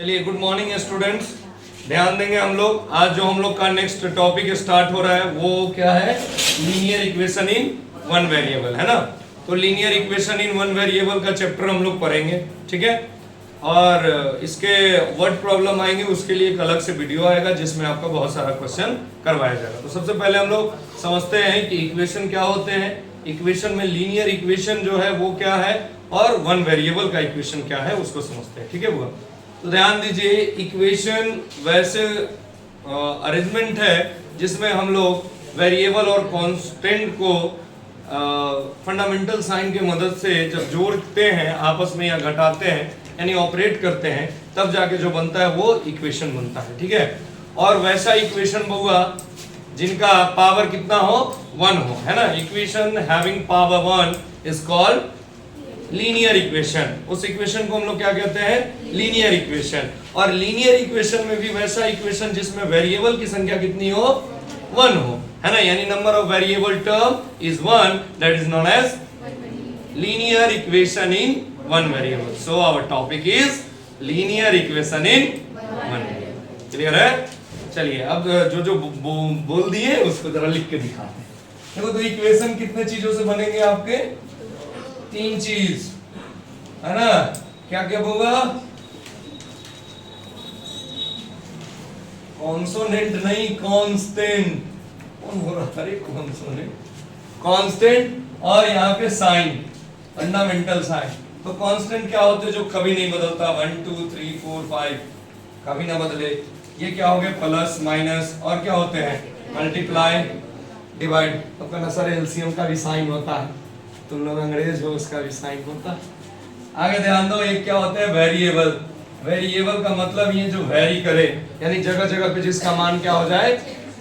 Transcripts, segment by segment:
चलिए good morning students. ध्यान देंगे हम लोग। आज जो हम लोग का नेक्स्ट टॉपिक स्टार्ट हो रहा है वो क्या है? Linear equation in one variable, है ना। तो linear equation in one variable का चैप्टर हम लोग पढ़ेंगे, ठीक है। और इसके वर्ड प्रॉब्लम आएंगे, उसके लिए एक अलग से वीडियो आएगा जिसमें आपका बहुत सारा क्वेश्चन करवाया जाएगा। तो सबसे पहले हम लोग समझते हैं कि इक्वेशन क्या होते हैं, इक्वेशन में लीनियर इक्वेशन जो है वो क्या है और वन वेरिएबल का इक्वेशन क्या है उसको समझते हैं, ठीक है बुआ। तो ध्यान दीजिए, इक्वेशन वैसे अरेंजमेंट है जिसमें हम लोग वेरिएबल और कांस्टेंट को फंडामेंटल साइन की मदद से जब जोड़ते हैं आपस में या घटाते हैं यानी ऑपरेट करते हैं तब जाके जो बनता है वो इक्वेशन बनता है, ठीक है। और वैसा इक्वेशन बहुआ जिनका पावर कितना हो, 1 हो, है ना। Equation having power 1 is called linear equation. उस इक्वेशन को हम लोग क्या कहते हैं? Linear equation. और लीनियर इक्वेशन में भी वैसा इक्वेशन जिसमें वेरिएबल की संख्या कितनी हो, 1 हो, है ना। यानी number of variable term is 1, that is known as linear equation in one variable. So our topic is linear equation in one variable. Clear है? चलिए अब जो बोल दिए उसको जरा लिख के दिखाते हैं। देखो, तो इक्वेशन कितने चीजों से बनेंगे आपके? 3 चीज, है ना। क्या क्या होगा? कॉन्सोनेंट नहीं, कांस्टेंट। कौन हो रहा है? कॉन्सोनेंट, कांस्टेंट और यहाँ पे साइन, फंडामेंटल साइन। तो कांस्टेंट क्या होते हैं? जो कभी नहीं बदलता, 1 2 3 4 5 कभी ना बदले। ये क्या हो गए? Plus minus. और क्या होते हैं? Multiply, divide. तो कहना सर एलसीएम का भी साइन होता है, तुम लोग अंग्रेज हो, उसका भी साइन होता है। आगे ध्यान दो, एक क्या होता है? वेरिएबल। वेरिएबल का मतलब ये जो वेरी करे, यानी जगह जगह पे जिसका मान क्या हो जाए?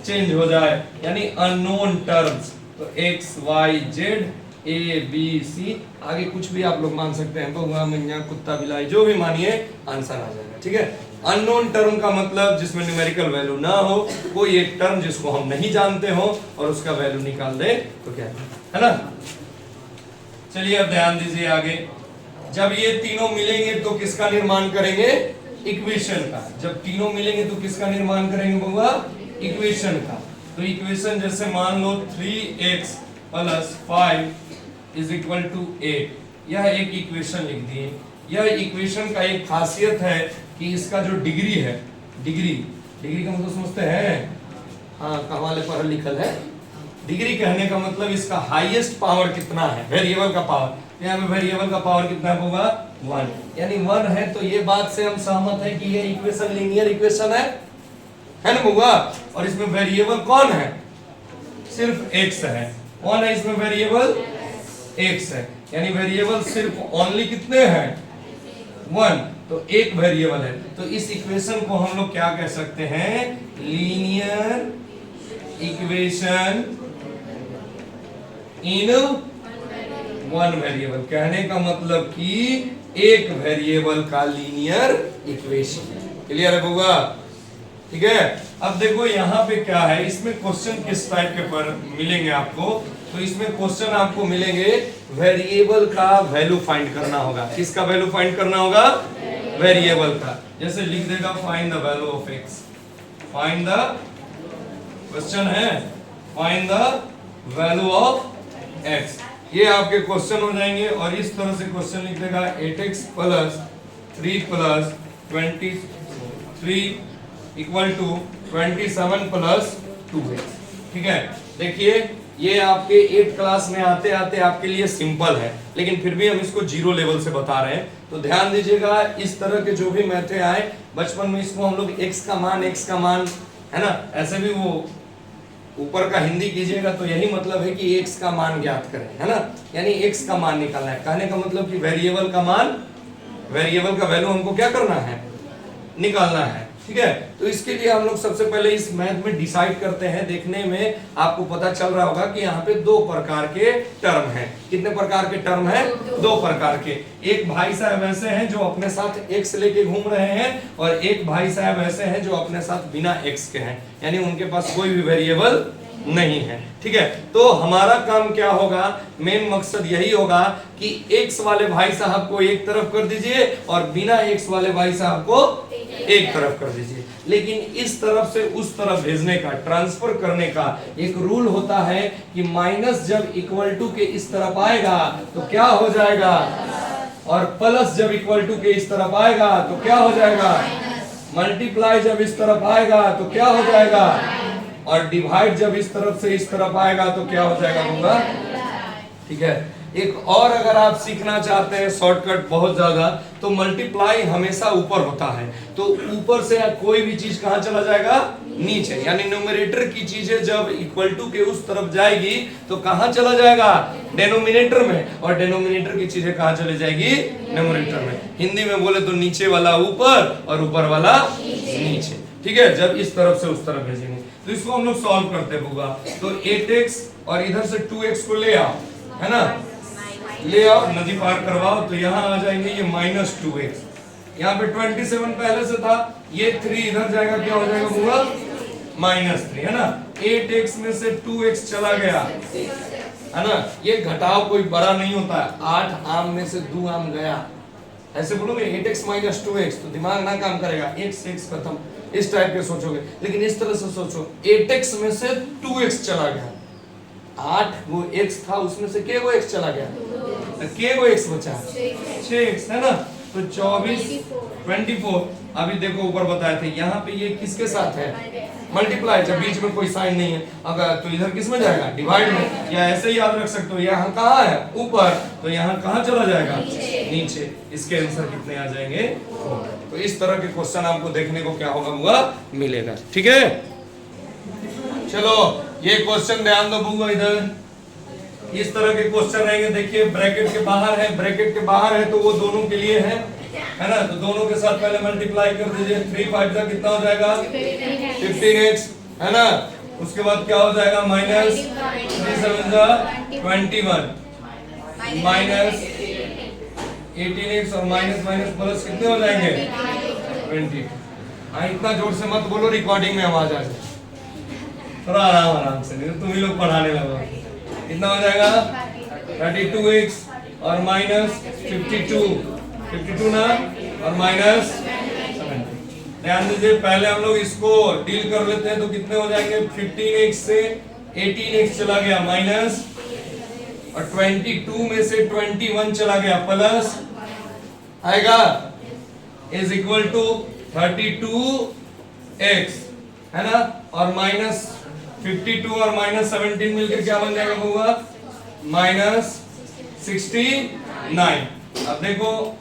चेंज हो जाए, यानी अननोन टर्म्स। तो X Y Z A B C, आगे कुछ भी आप लोग मान सकते हैं, बहुआ मैया कुत्ता बिलाई, जो भी मानिए आंसर आ जाएगा, ठीक है। अननोन टर्म का मतलब जिसमें न्यूमेरिकल वैल्यू ना हो, कोई एक टर्म जिसको हम नहीं जानते हो और उसका वैल्यू निकाल दे तो क्या है ना। चलिए अब ध्यान दीजिए आगे। जब ये तीनों मिलेंगे तो किसका निर्माण करेंगे? इक्वेशन का। जब तीनों मिलेंगे तो किसका निर्माण करेंगे बउआ? इक्वेशन का। तो इक्वेशन जैसे मान लो 3x + 5 = 8, यह एक इक्वेशन लिख दिए। यह इक्वेशन का एक खासियत है कि इसका जो डिग्री है, डिग्री का मतलब समझते हैं? हाँ, कमाल पढ़ लिखल है। डिग्री कहने का मतलब इसका हाईएस्ट पावर कितना है, वेरिएबल का पावर। यहाँ पे वेरिएबल का पावर कितना होगा? 1। यानी 1 है तो ये बात से हम सहमत है कि ये इक्वेशन लीनियर इक्वेशन है ना बुआ। और इसमें वेरिएबल कौन है? सिर्फ x है। कौन है इसमें वेरिएबल? x है। यानी वेरिएबल सिर्फ ओनली कितने हैं? 1। तो एक वेरिएबल है। तो इस इक्वेशन को हम लोग क्या कह सकते हैं? Linear equation in one variable. कहने का मतलब कि एक वेरिएबल का लीनियर इक्वेशन। क्लियर है बउआ? ठीक है। अब देखो यहाँ पे क्या है, इसमें क्वेश्चन किस टाइप के पर मिलेंगे आपको? तो इसमें क्वेश्चन आपको मिलेंगे वेरिएबल का वैल्यू फाइंड करना होगा। किसका वैल्यू फाइंड करना होगा? वेरिएबल का। जैसे लिख देगा find the value of x। Find the, question है find the value of x। ये आपके क्वेश्चन हो जाएंगे। और इस तरह से क्वेश्चन लिख देगा 8x + 3 + 23 = 27 + 2x। ठीक है। देखिए ये आपके 8 क्लास में आते आते आपके लिए सिंपल है, लेकिन फिर भी हम इसको 0 लेवल से बता रहे हैं। तो ध्यान दीजिएगा, इस तरह के जो भी मैथे आए बचपन में, इसको हम लोग x का मान, है ना, ऐसे भी वो ऊपर का हिंदी कीजिएगा तो यही मतलब है कि x का मान ज्ञात करें, है ना। यानी x का मान निकालना है। कहने का मतलब कि वेरिएबल का मान, वेरिएबल का वैल्यू हमको क्या करना है? निकालना है, ठीक है। तो इसके लिए हम लोग सबसे पहले इस मैथ में डिसाइड करते हैं। देखने में आपको पता चल रहा होगा कि यहाँ पे 2 प्रकार के टर्म हैं। कितने प्रकार के टर्म हैं? 2 प्रकार के। एक भाई साहब ऐसे हैं जो अपने साथ x लेके घूम रहे हैं, और एक भाई साहब ऐसे हैं जो अपने साथ बिना x के हैं, यानी उनके पास कोई भी वेरिएबल नहीं है, ठीक है। तो हमारा काम क्या होगा? मेन मकसद यही होगा कि x वाले भाई साहब को एक तरफ कर दीजिए और बिना x वाले भाई साहब को एक तरफ कर दीजिए। लेकिन इस तरफ से उस तरफ भेजने का, ट्रांसफर करने का एक रूल होता है कि माइनस जब इक्वल टू के इस तरफ आएगा तो क्या हो जाएगा, और प्लस जब इक्वल टू के इस तरफ आएगा तो क्या हो जाएगा, मल्टीप्लाई जब इस तरफ आएगा तो क्या हो जाएगा, और डिवाइड जब इस तरफ से इस तरफ आएगा तो क्या हो जाएगा होगा। ठीक है। एक और अगर आप सीखना चाहते हैं शॉर्टकट बहुत ज्यादा, तो मल्टीप्लाई हमेशा ऊपर होता है, तो ऊपर से कोई भी चीज कहां चला जाएगा, नीचे, यानी न्यूमरेटर की चीजें जब इक्वल टू के उस तरफ जाएगी तो कहां चला जाएगा, डेनोमिनेटर में, और डेनोमिनेटर की चीजें कहां चली जाएगी, न्यूमरेटर में। हिंदी में बोले तो नीचे वाला ऊपर और ऊपर वाला नीचे। ठीक है, जब इस तरफ से उस तरफ भेजेंगे तो इसको हम लोग सॉल्व करते होगा। तो 8x और इधर से 2x को ले आओ, है ना, ले आओ, नदी पार करवाओ, तो यहाँ आ जाएंगे ये -2x, यहाँ पे 27 पहले से था, ये 3 इधर जाएगा, क्या हो जाएगा होगा -3, है ना। 8x में से 2x चला गया, है ना, ये घटाव कोई बड़ा नहीं होता है, 8 आम में से 2 आम गया, ऐसे बोलोगे 8x - 2x तो दिमाग ना काम करेगा, x खत्म, इस टाइप के सोचोगे। लेकिन इस तरह से सोचो, 8x में से 2x चला गया, 8 वो x था, उसमें से के वो x चला गया, तो के वो x बचा 6x, है ना। तो 24। अभी देखो ऊपर बताए थे, यहाँ पे ये किसके साथ है, मल्टीप्लाई, जब बीच में कोई साइन नहीं है, अगर तो इधर किस में जाएगा, डिवाइड में, या ऐसे ही याद रख सकते हो, यहाँ कहाँ है ऊपर, तो यहाँ कहाँ चला जाएगा, नीचे। इसके आंसर कितने आ जाएंगे, तो इस तरह के क्वेश्चन आपको देखने को क्या होगा मिलेगा। ठीक है, चलो ये क्वेश्चन ध्यान दो बुआ, इधर इस तरह के क्वेश्चन रहेंगे। देखिए ब्रैकेट के बाहर है, ब्रैकेट के बाहर है तो वो दोनों के लिए है ना, तो दोनों के साथ पहले मल्टीप्लाई कर दीजिए, 3 5 का कितना हो जाएगा 15x, है ना। उसके बाद क्या हो जाएगा -3 7 जा 21, -18x और माइनस प्लस कितने हो जाएंगे 20। हाँ, इतना जोर से मत बोलो, रिकॉर्डिंग में आवाज आ जाए, थोड़ा आराम से, नहीं तो तुम ही लोग पढ़ाने लगो। कितना हो जाएगा 32x और -52 ना, और -70। ध्यान दीजिए, पहले हम लोग इसको डील कर लेते हैं, तो कितने हो जाएंगे, 15x से 18x चला गया माइनस, और 22 में से 21 चला गया प्लस, आएगा इज इक्वल टू 32x, है ना, और -52 और -17 मिलकर क्या बन जाएगा होगा -69। अब देखो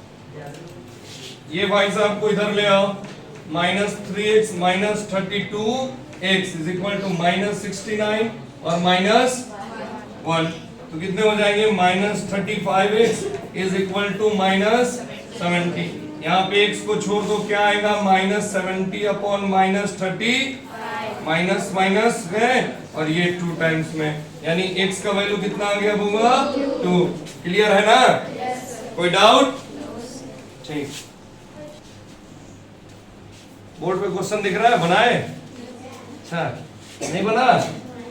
ये भाई साहब को इधर ले आओ, -3x -32x is equal to -69 और -1, तो कितने हो जाएंगे -35x इज इक्वल टू -70। यहाँ पे x को छोड़ दो, क्या आएगा -70 अपॉन -30, माइनस है, और ये 2 टाइम्स में, यानी x का वैल्यू कितना आ गया होगा 2। क्लियर है ना, कोई डाउट, ठीक। बोर्ड पे क्वेश्चन दिख रहा है, बनाए, अच्छा नहीं बना,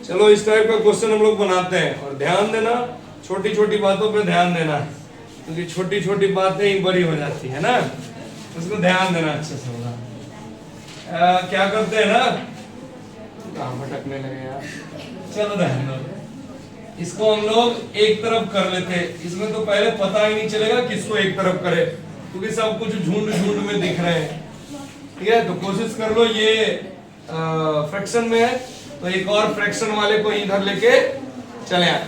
चलो इस टाइप का क्वेश्चन हम लोग बनाते हैं। और ध्यान देना, छोटी छोटी बातों पे ध्यान देना, क्योंकि छोटी छोटी बातें ही बड़ी हो जाती है ना, उसको ध्यान देना अच्छे से होगा। क्या करते हैं ना, कहाँ भटकने लगे यार, चलो ध्यान दो, इसको हम लोग एक तरफ कर लेते हैं। इसमें तो पहले पता ही नहीं चलेगा किसको एक तरफ करे, क्योंकि सब कुछ झुंड में दिख रहे हैं। ठीक है, तो कोशिश कर लो, ये फ्रैक्शन में है तो एक और फ्रैक्शन वाले को इधर लेके चले आए,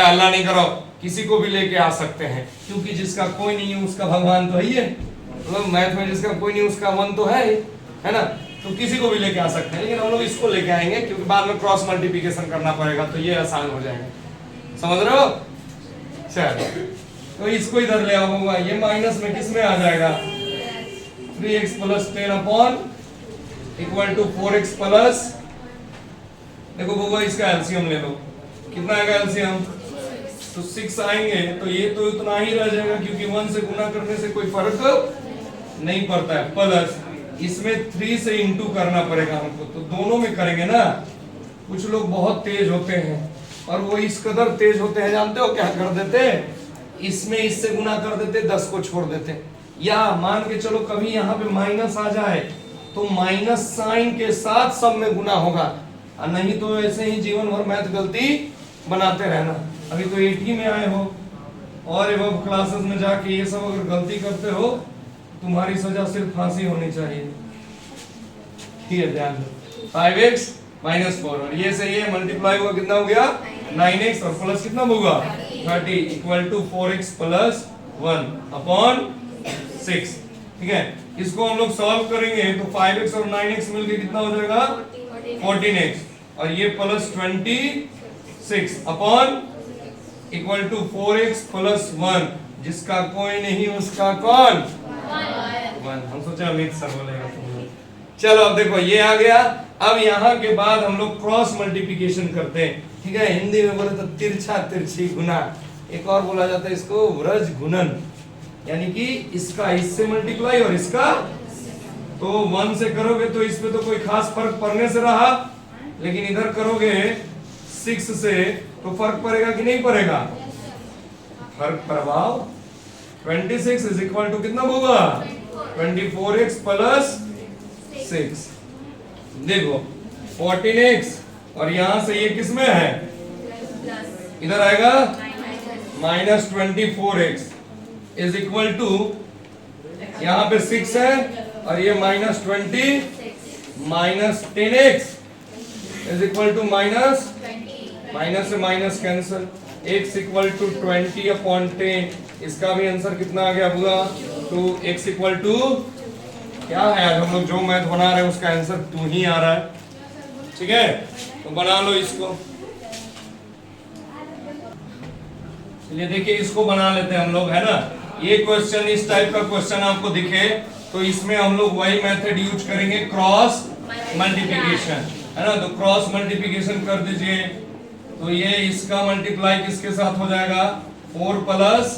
अल्लाह नहीं करो किसी को भी लेके आ सकते हैं, क्योंकि जिसका कोई नहीं है उसका भगवान तो है, मतलब मैथ में जिसका कोई नहीं उसका मन तो है ना, तो किसी को भी लेके आ सकते हैं। लेकिन हम लोग इसको लेके आएंगे, क्योंकि बाद में क्रॉस मल्टीप्लिकेशन करना पड़ेगा, तो ये आसान हो जाएगा, समझ रहे हो। चलो, तो इसको इधर ले आऊंगा, ये माइनस में किस में आ जाएगा 3x + 10 upon equal to 4x plus, देखो बुआ इसका एलसीएम ले लो, कितना आएगा एलसीएम, तो 6 आएंगे, तो ये तो इतना ही रह जाएगा, क्योंकि 1 से गुना करने से कोई फर्क नहीं पड़ता है, प्लस इसमें 3 से इंटू करना पड़ेगा हमको, तो दोनों में करेंगे ना। कुछ लोग बहुत तेज होते हैं, और वो इस कदर तेज होते हैं, जानते हो क्या कर देते, इसमें इससे गुना कर देते, 10 को छोड़ देते, या मान के चलो कभी यहाँ पे माइनस आ जाए तो माइनस साइन के साथ सब में गुना होगा, और नहीं तो ऐसे ही जीवन भर मैथ गलती बनाते रहना। अभी तो 80 में आए हो और एवं क्लासेस में जाके ये सब अगर गलती करते हो तुम्हारी सजा सिर्फ फांसी होनी चाहिए। ठीक है, ध्यान दो। 5x माइनस 4 और ये सही है, मल्टीप्लाई हुआ कितना हो गया 9x और प्लस कितना होगा 30 equal to 4x plus 1 upon 6। ठीक है, इसको हम लोग सॉल्व करेंगे तो 5x और 9x मिलके कितना हो जाएगा 14x और ये plus 26 upon equal to 4x plus 1, जिसका कोई नहीं उसका कौन 1। हम सोचे अमित सर बोलेगा तुम लोग। चलो अब देखो ये आ गया। अब यहाँ के बाद हम लोग क्रॉस मल्टीप्लिकेशन करते हैं। ठीक है, हिंदी में बोले तो तिरछा तिरछी गुना, एक और बोला जाता है इसको व्रज गुणन, यानी कि इसका इससे मल्टीप्लाई और इसका, तो 1 से करोगे तो इस पे तो कोई खास फर्क पड़ने से रहा, लेकिन इधर करोगे 6 से तो फर्क पड़ेगा कि नहीं पड़ेगा, फर्क प्रभाव। 26 इज इक्वल टू कितना होगा 24x प्लस 6। देखो 14x और यहां से ये किस में है, इधर आएगा minus 24x is equal to, यहाँ पे 6 है और ये minus 20 minus 10x is equal to minus से minus cancel, x equal to 20 upon 10। इसका भी आंसर कितना आ गया पूरा 2x इक्वल टू क्या है, आज हम लोग जो मैथ बना रहे हैं उसका आंसर 2 ही आ रहा है। ठीक है, तो बना लो इसको। चलिए देखिए इसको बना लेते हैं हम लोग, है ना। ये क्वेश्चन इस टाइप का क्वेश्चन आपको दिखे तो इसमें हम लोग वही मेथड यूज करेंगे, क्रॉस मल्टीप्लिकेशन, है ना। तो क्रॉस मल्टीप्लिकेशन कर दीजिए, तो ये इसका मल्टीप्लाई किसके साथ हो जाएगा 4 प्लस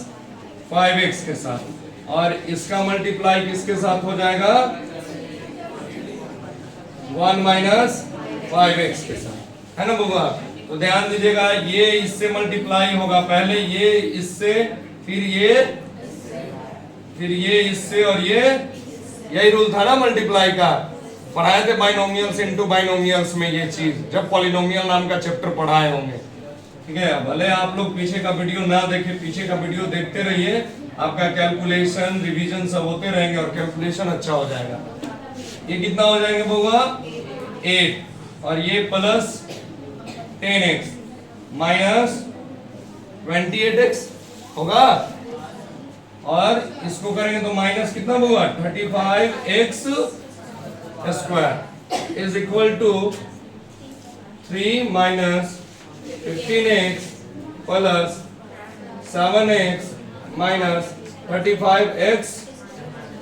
5x के साथ, और इसका मल्टीप्लाई किसके साथ हो जाएगा 1 माइनस 5x के साथ, है ना बुआ। तो ध्यान दीजिएगा, ये इससे मल्टीप्लाई होगा, पहले ये इससे, फिर ये इससे, और ये यही रूल था ना मल्टीप्लाई का, पढ़ाए थे बाइनोमियल्स इनटू बाइनोमियल्स में ये चीज, जब पॉलिनोमियल नाम का चैप्टर पढ़ाए होंगे। ठीक है, भले आप लोग पीछे का वीडियो ना देखें, पीछे का वीडियो देखते रहिए, आपका कैलकुलेशन रिवीजन सब होते रहेंगे और कैलकुलेशन अच्छा हो जाएगा। ये कितना हो जाएंगे बुआ 8 और ये प्लस 10x माइनस 28x होगा, और इसको करेंगे तो माइनस कितना होगा 35x square is equal to 3 minus 15x plus 7x minus 35x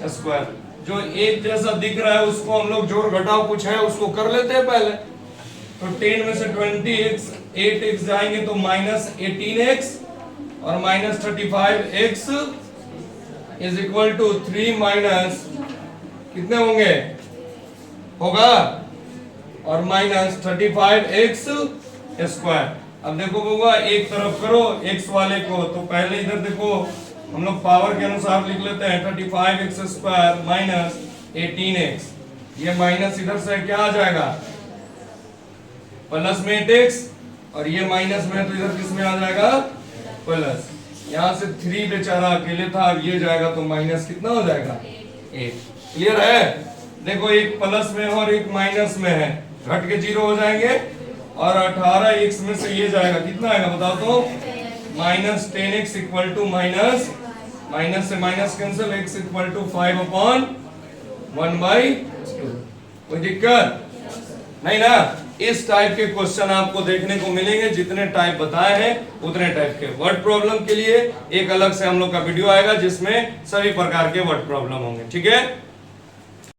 square. जो एक जैसा दिख रहा है उसको हम लोग जोड़ घटाव कुछ है उसको कर लेते हैं पहले। तो 10 में से 20x 8x जाएंगे तो माइनस 18x और minus 35x is equal to 3 minus कितने होंगे होगा और माइनस 35x स्क्वायर। अब देखो होगा एक तरफ करो x वाले को, तो पहले इधर देखो हम लोग पावर के अनुसार लिख लेते हैं 35x स्क्वायर माइनस 18x, ये माइनस इधर से क्या आ जाएगा प्लस में 8x, और ये माइनस में तो इधर किस में आ जाएगा प्लस। यहाँ से 3 बेचारा अकेले था, अब ये जाएगा तो माइनस कितना हो जाएगा 8। क्लियर है। देखो एक प्लस में है और एक माइनस में है, घट के 0 हो जाएंगे, और 18x में से ये जाएगा कितना आएगा बताओ तो minus 10x equal to minus से minus cancel, x equal to 5 upon 1/2। कोई दिक्कत नहीं ना। इस टाइप के क्वेश्चन आपको देखने को मिलेंगे, जितने टाइप बताए हैं उतने टाइप के। वर्ड प्रॉब्लम के लिए एक अलग से हम लोग का वीडियो आएगा जिसमें सभी प्रकार के वर्ड प्रॉब्लम होंगे। ठीक है।